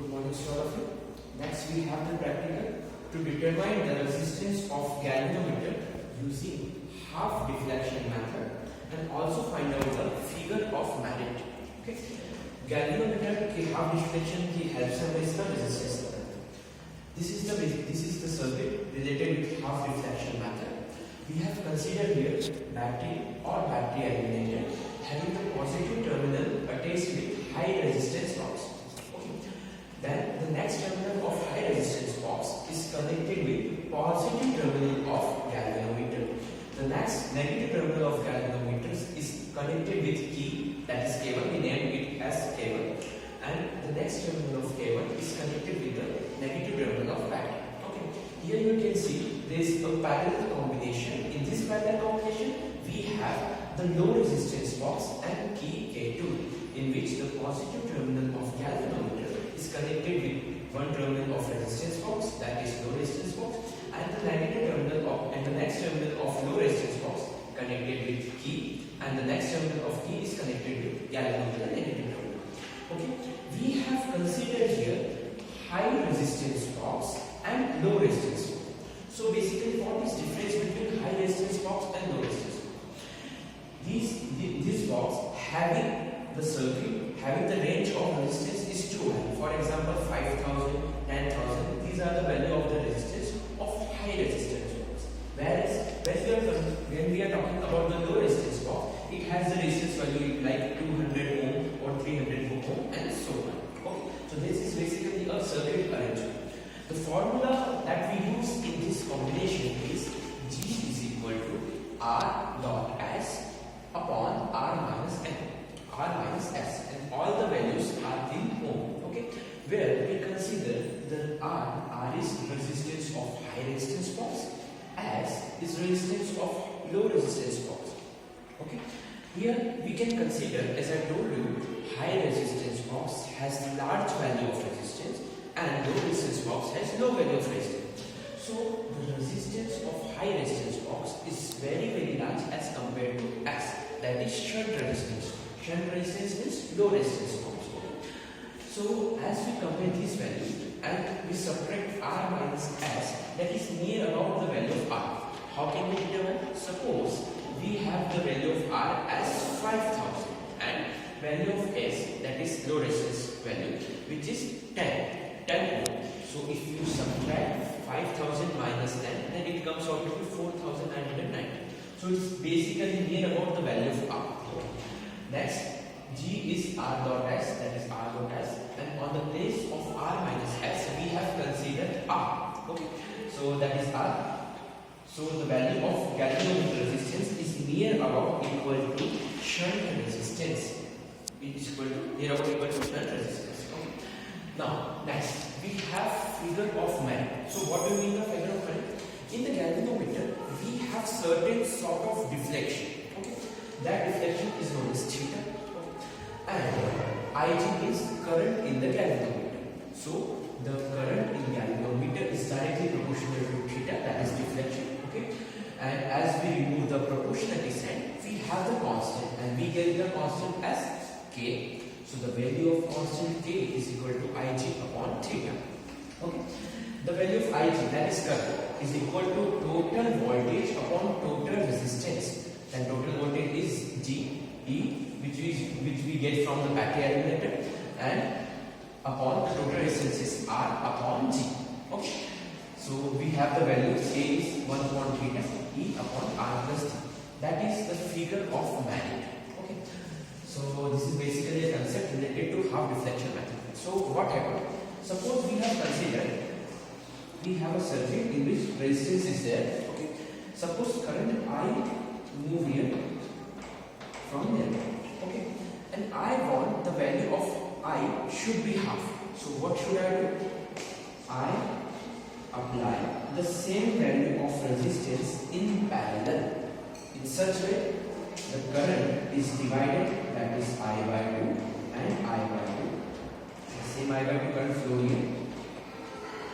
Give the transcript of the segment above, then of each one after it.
Good morning to all of you. Next we have the practical to determine the resistance of galvanometer using half deflection method and also find out the figure of merit. Okay. Galvanometer के half deflection की help से हम इसका resistance करते हैं. This is the circuit related with half deflection method. We have considered here battery or battery alternator having the positive terminal attached with high resistance box. Okay. Then the next terminal of high resistance box is connected with positive terminal of galvanometer. The next negative terminal of galvanometer is connected with key, that is cable. We name it as cable. And the next terminal of cable is connected with the negative terminal of battery. Okay. Here you can see there is a parallel combination. In this parallel combination, we have the low resistance box and key K2, in which the positive terminal of galvanometer is connected with one terminal of resistance box, that is low resistance box, and the negative terminal of and the next terminal of low resistance box connected with key, and the next terminal of key is connected with galvanometer negative terminal. Okay, we have considered here high resistance box and low resistance box. So basically, what is difference between high resistance box and low resistance box? This box having the circuit having the range of resistance is too high. For example, 5,000, 10,000. These are the value of the resistance of high resistance box. Whereas when we are talking about the low resistance box, it has the resistance value like 200 ohm or 300 ohm and so on. Okay. So this is basically a circuit arrangement. The formula that we use in this combination is G is equal to R dot S upon R minus N. R minus S, and all the values are in ohm. Okay, where we consider the R is resistance of high resistance box, S is resistance of low resistance box. Okay, here we can consider, as I told you, high resistance box has large value of resistance and low resistance box has low value of resistance. So the resistance of high resistance box is very large as compared to S, that is shunt resistance. Shunt resistance is low resistance box. So as we compare these values and we subtract R minus S, that is near about the value of R. How can we determine? Suppose we have the value of R as 5,000 and value of S, that is low resistance value, which is 10 ohm. So if you subtract 5,000 minus 10, then it comes out to be 4,990. So it's basically near about the value of R. Next, G is R dot S, that is R dot S, and on the place of R minus S, we have considered R. Okay, so that is R. So the value of galvanometer resistance is near about equal to shunt resistance. It is near about equal to shunt resistance. Okay. Now, next we have figure of merit. So what do we mean by figure of merit? In the galvanometer, we have certain sort of deflection. Okay. That deflection is known as theta, and Ig is current in the galvanometer. So the current in galvanometer is directly proportional to theta, that is deflection. Okay, and as we remove the proportionality sign, we have the constant, and we get the constant as K. So the value of constant K is equal to Ig upon theta. Okay, the value of Ig, that is current, is equal to total voltage upon total resistance. Then total voltage is G, E, which we get from the battery alternator, and upon the total resistance is R upon G. Okay. So we have the value A is 1 upon theta, E upon R plus T. That is the figure of merit. Okay. So this is basically a concept related to half deflection method. So what happened? Suppose we have considered we have a circuit in which resistance is there. Okay. Suppose current I move here from there. Okay, and I want the value of I should be half. So what should I do? I apply the same value of resistance in parallel. In such way, the current is divided, that is I by 2 and I by 2. The same I by 2 current flow here.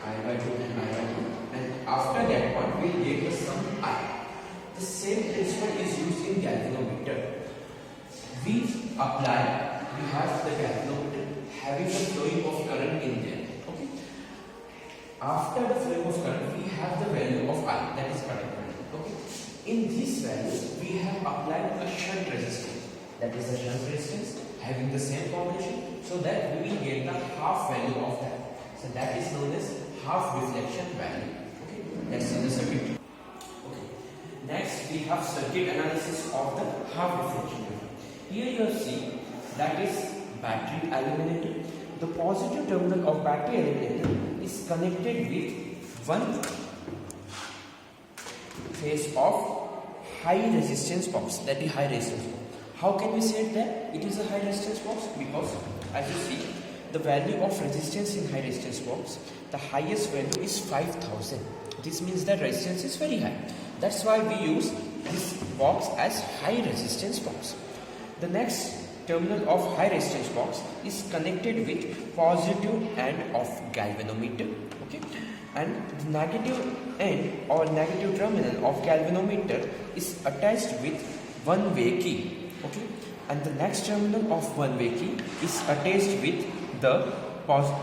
I by 2 and I by 2. And after that one, we will get the sum I. The same principle is used in galvanometer. We have the galvanometer having the flowing of current in there. After the flame of current, we have the value of I, that is current. Okay. In this value, we have applied a shunt resistance. That is the shunt resistance having the same combination, so that we will get the half value of that. So that is known as half deflection value. Okay. That's in the circuit. Okay. Next, we have circuit analysis of the half deflection value. Here you see that is battery illuminator. The positive terminal of battery illuminator is connected with one phase of high resistance box, that is high resistance box. How can we say that it is a high resistance box? Because as you see, the value of resistance in high resistance box, the highest value is 5000. This means that resistance is very high. That's why we use this box as high resistance box. The next terminal of high resistance box is connected with positive end of galvanometer. Okay, and the negative end or negative terminal of galvanometer is attached with one-way key. Okay, and the next terminal of one-way key is attached with the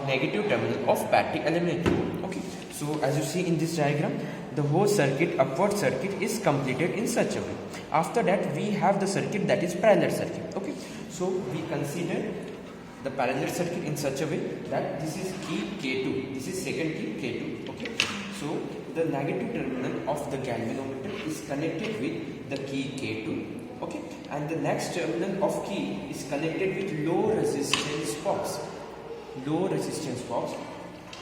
negative terminal of battery illuminator. Okay, so as you see in this diagram, the whole circuit, upward circuit, is completed in such a way. After that, we have the circuit that is parallel circuit. Okay, so we consider the parallel circuit in such a way that this is key K2, this is second key K2. Okay, so the negative terminal of the galvanometer is connected with the key K2. Okay, and the next terminal of key is connected with low resistance box. Low resistance box,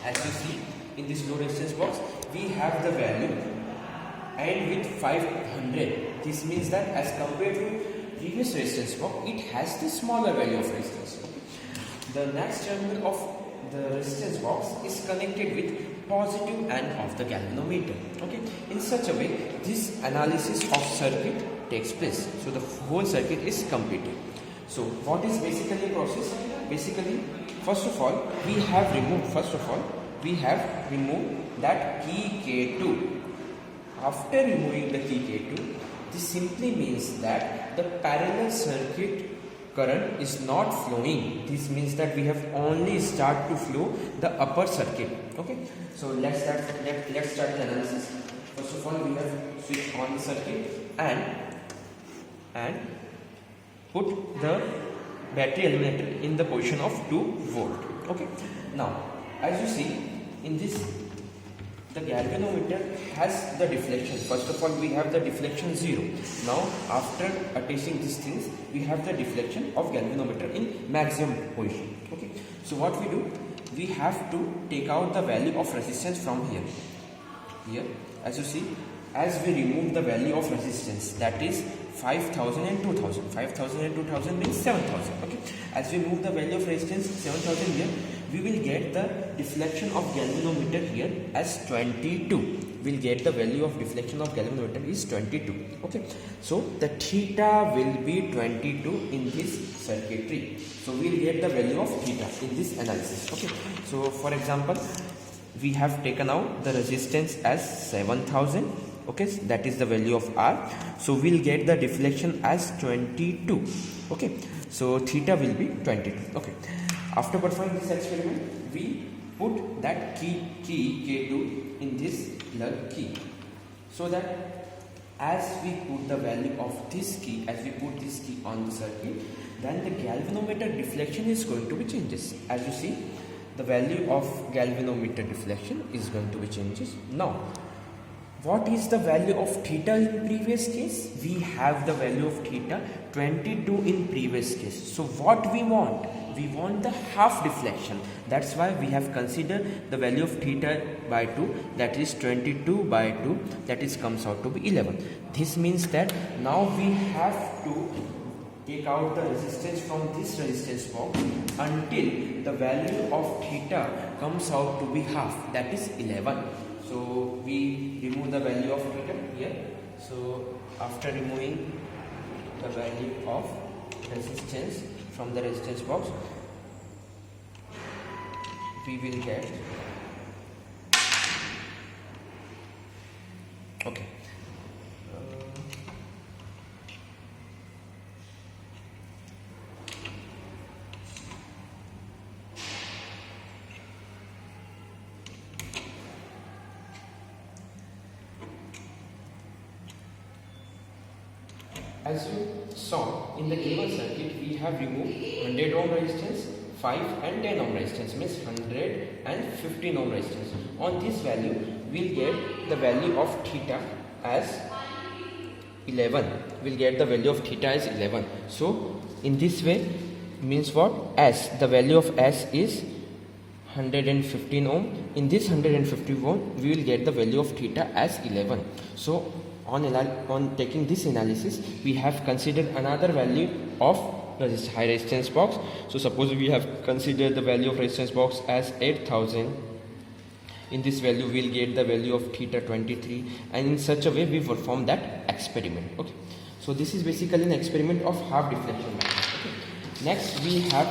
as you see in this low resistance box, we have the value and with 500. This means that as compared to previous resistance box, it has the smaller value of resistance. The next terminal of the resistance box is connected with positive end of the galvanometer. Okay, in such a way, this analysis of circuit takes place. So the whole circuit is completed. So what is basically the process? Basically, first of all, we have removed that key K2. After removing the key K2, this simply means that the parallel circuit current is not flowing. This means that we have only start to flow the upper circuit. Okay, so let's start the analysis. First of all, we have switched on the circuit and put the battery illuminator in the position of 2 volt. Okay, now as you see in this, the galvanometer has the deflection. First of all, we have the deflection 0. Now after attaching these things, we have the deflection of galvanometer in maximum position. Okay, so what we do, we have to take out the value of resistance from here. As you see, as we remove the value of resistance, that is 5000 and 2000. 5000 and 2000 means 7000. Okay, as we move the value of resistance 7000 here, we will get the deflection of galvanometer here as 22. We'll get the value of deflection of galvanometer is 22. Okay, so the theta will be 22 in this circuitry. So we'll get the value of theta in this analysis. Okay, so for example, we have taken out the resistance as 7000. Okay, that is the value of R. So we'll get the deflection as 22. Okay, so theta will be 22. Okay, after performing this experiment, we put that key K2 in this plug key, so that as we put the value of this key, as we put this key on the circuit, then the galvanometer deflection is going to be changes. As you see, the value of galvanometer deflection is going to be changes. Now, what is the value of theta in previous case? We have the value of theta 22 in previous case. So what we want? We want the half deflection. That's why we have considered the value of theta by 2, that is 22 by 2, that is comes out to be 11. This means that now we have to take out the resistance from this resistance box until the value of theta comes out to be half, that is 11. So we remove the value of theta here. So after removing the value of resistance from the resistance box, we will get okay. as you saw in the given circuit, we have removed 100 ohm resistance, 5 and 10 ohm resistance, means 100 and 15 ohm resistance. On this value, we'll get the value of theta as 11. We'll get the value of theta as 11. So in this way, means what? S, the value of S is 115 ohm. In this 150 ohm, we will get the value of theta as 11. So on taking this analysis, we have considered another value of high resistance box. So suppose we have considered the value of resistance box as 8000. In this value, we will get the value of theta 23, and in such a way we perform that experiment. Okay, so this is basically an experiment of half deflection matrix. Okay. Next we have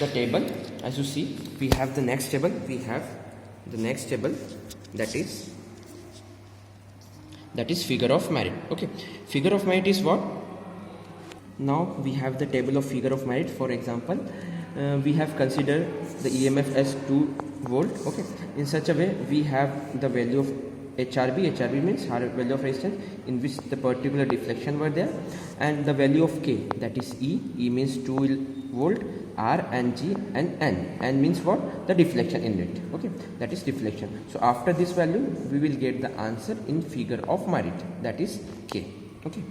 the table. As you see, we have the next table. We have the next table, that is figure of merit. Okay, figure of merit is what? Now we have the table of figure of merit. For example, we have considered the EMF as 2 volt. Okay, in such a way we have the value of HRB. HRB means value of resistance in which the particular deflection were there, and the value of K, that is E. E means 2 volt, R and G and N. N means what? The deflection in it. Okay, that is deflection. So after this value, we will get the answer in figure of merit, that is K. Okay.